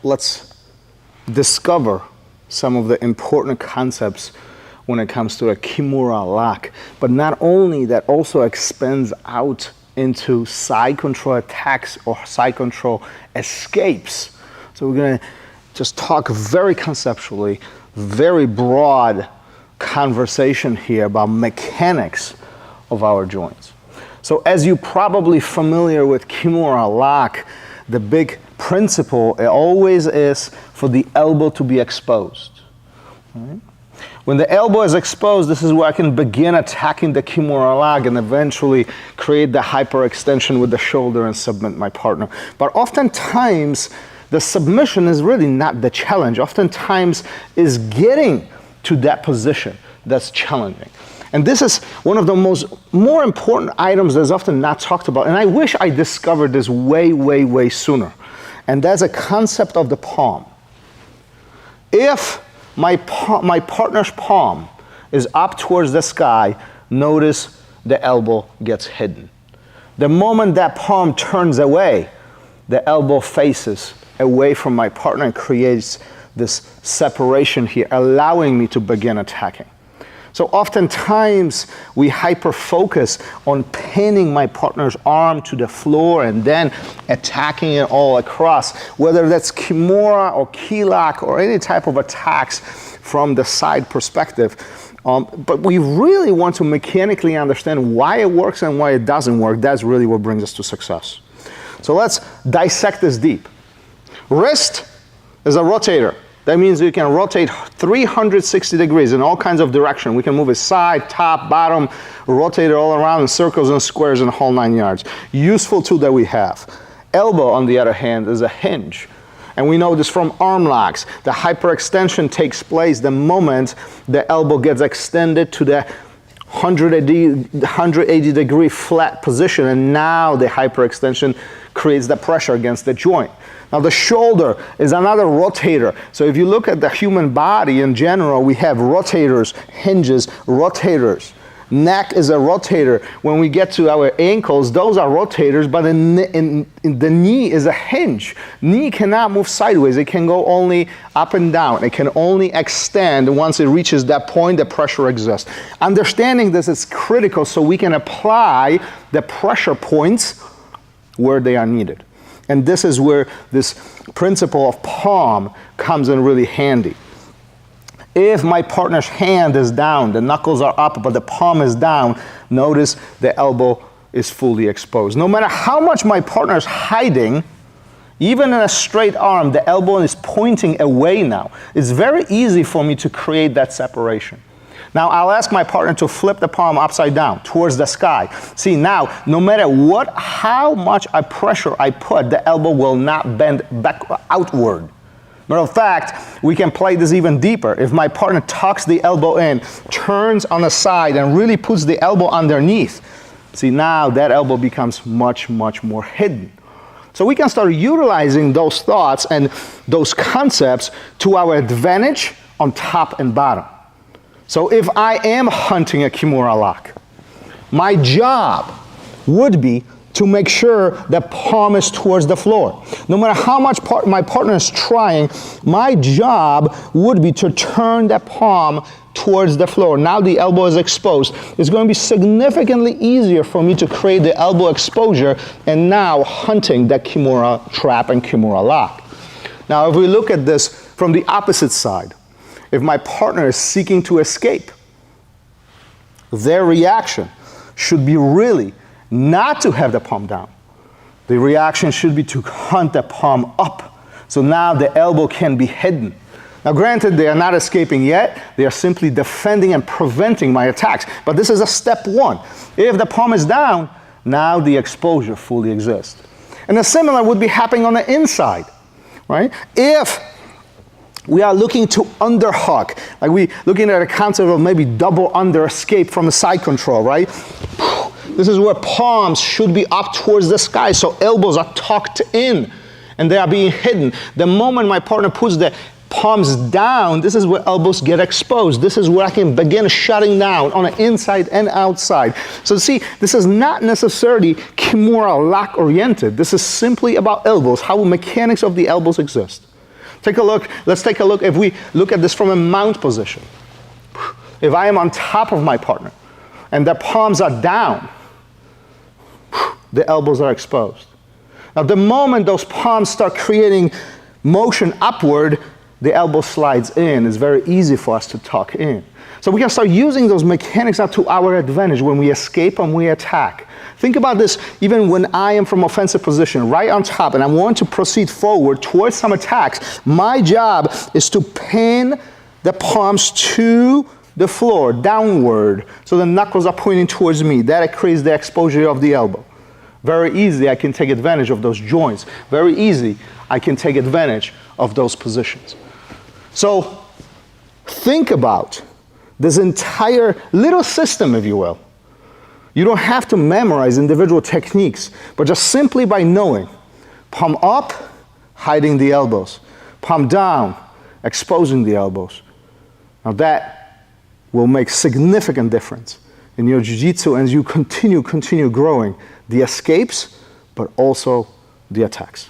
let's discover some of the important concepts when it comes to a Kimura lock. But not only that, also expands out into side control attacks or side control escapes. So we're going to just talk very conceptually, very broad conversation here about mechanics of our joints. So as you're probably familiar with Kimura lock, the big principle it always is for the elbow to be exposed. Right? When the elbow is exposed, this is where I can begin attacking the Kimura lock and eventually create the hyperextension with the shoulder and submit my partner. But oftentimes, the submission is really not the challenge. Oftentimes, is getting to that position that's challenging. And this is one of the more important items that's often not talked about. And I wish I discovered this way sooner. And that's a concept of the palm. If my partner's palm is up towards the sky, notice the elbow gets hidden. The moment that palm turns away, the elbow faces away from my partner and creates this separation here, allowing me to begin attacking. So oftentimes we hyper-focus on pinning my partner's arm to the floor and then attacking it all across, whether that's Kimura or key lock or any type of attacks from the side perspective. But we really want to mechanically understand why it works and why it doesn't work. That's really what brings us to success. So let's dissect this deep. Wrist is a rotator. That means you can rotate 360 degrees in all kinds of direction. We can move it side, top, bottom, rotate it all around in circles and squares in the whole 9 yards. Useful tool that we have. Elbow, on the other hand, is a hinge. And we know this from arm locks. The hyperextension takes place the moment the elbow gets extended to the 180 degree flat position, and now the hyperextension creates the pressure against the joint. Now the shoulder is another rotator. So if you look at the human body in general, we have rotators, hinges, rotators. Neck is a rotator. When we get to our ankles, those are rotators, but in the knee is a hinge. Knee cannot move sideways. It can go only up and down. It can only extend. Once it reaches that point, the pressure exists. Understanding this is critical so we can apply the pressure points where they are needed. And this is where this principle of palm comes in really handy. If my partner's hand is down, the knuckles are up, but the palm is down, notice the elbow is fully exposed. No matter how much my partner is hiding, even in a straight arm, the elbow is pointing away now. It's very easy for me to create that separation. Now I'll ask my partner to flip the palm upside down towards the sky. See now, no matter how much pressure I put, the elbow will not bend back outward. Matter of fact, we can play this even deeper. If my partner tucks the elbow in, turns on the side, and really puts the elbow underneath, see now that elbow becomes much more hidden. So we can start utilizing those thoughts and those concepts to our advantage on top and bottom. So if I am hunting a Kimura lock, my job would be to make sure the palm is towards the floor. No matter how much my partner is trying, my job would be to turn the palm towards the floor. Now the elbow is exposed. It's going to be significantly easier for me to create the elbow exposure and now hunting that Kimura trap and Kimura lock. Now if we look at this from the opposite side, if my partner is seeking to escape, their reaction should be really not to have the palm down. The reaction should be to hunt the palm up. So now the elbow can be hidden. Now granted, they are not escaping yet. They are simply defending and preventing my attacks. But this is a step one. If the palm is down, now the exposure fully exists. And a similar would be happening on the inside, right? If we are looking to underhook, like we looking at a concept of maybe double under escape from the side control, right? This is where palms should be up towards the sky, so elbows are tucked in and they are being hidden. The moment my partner puts the palms down, this is where elbows get exposed. This is where I can begin shutting down on the inside and outside. So see, this is not necessarily Kimura lock oriented. This is simply about elbows, how mechanics of the elbows exist. Take a look, let's take a look, if we look at this from a mount position. If I am on top of my partner and their palms are down, the elbows are exposed. Now the moment those palms start creating motion upward, the elbow slides in. It's very easy for us to tuck in. So we can start using those mechanics now to our advantage when we escape and we attack. Think about this, even when I am from offensive position, right on top, and I want to proceed forward towards some attacks, my job is to pin the palms to the floor, downward, so the knuckles are pointing towards me. That creates the exposure of the elbow. Very easy, I can take advantage of those joints. Very easy, I can take advantage of those positions. So think about this entire little system, if you will. You don't have to memorize individual techniques, but just simply by knowing, palm up, hiding the elbows, palm down, exposing the elbows. Now that will make significant difference in your jiu-jitsu as you continue growing the escapes, but also the attacks.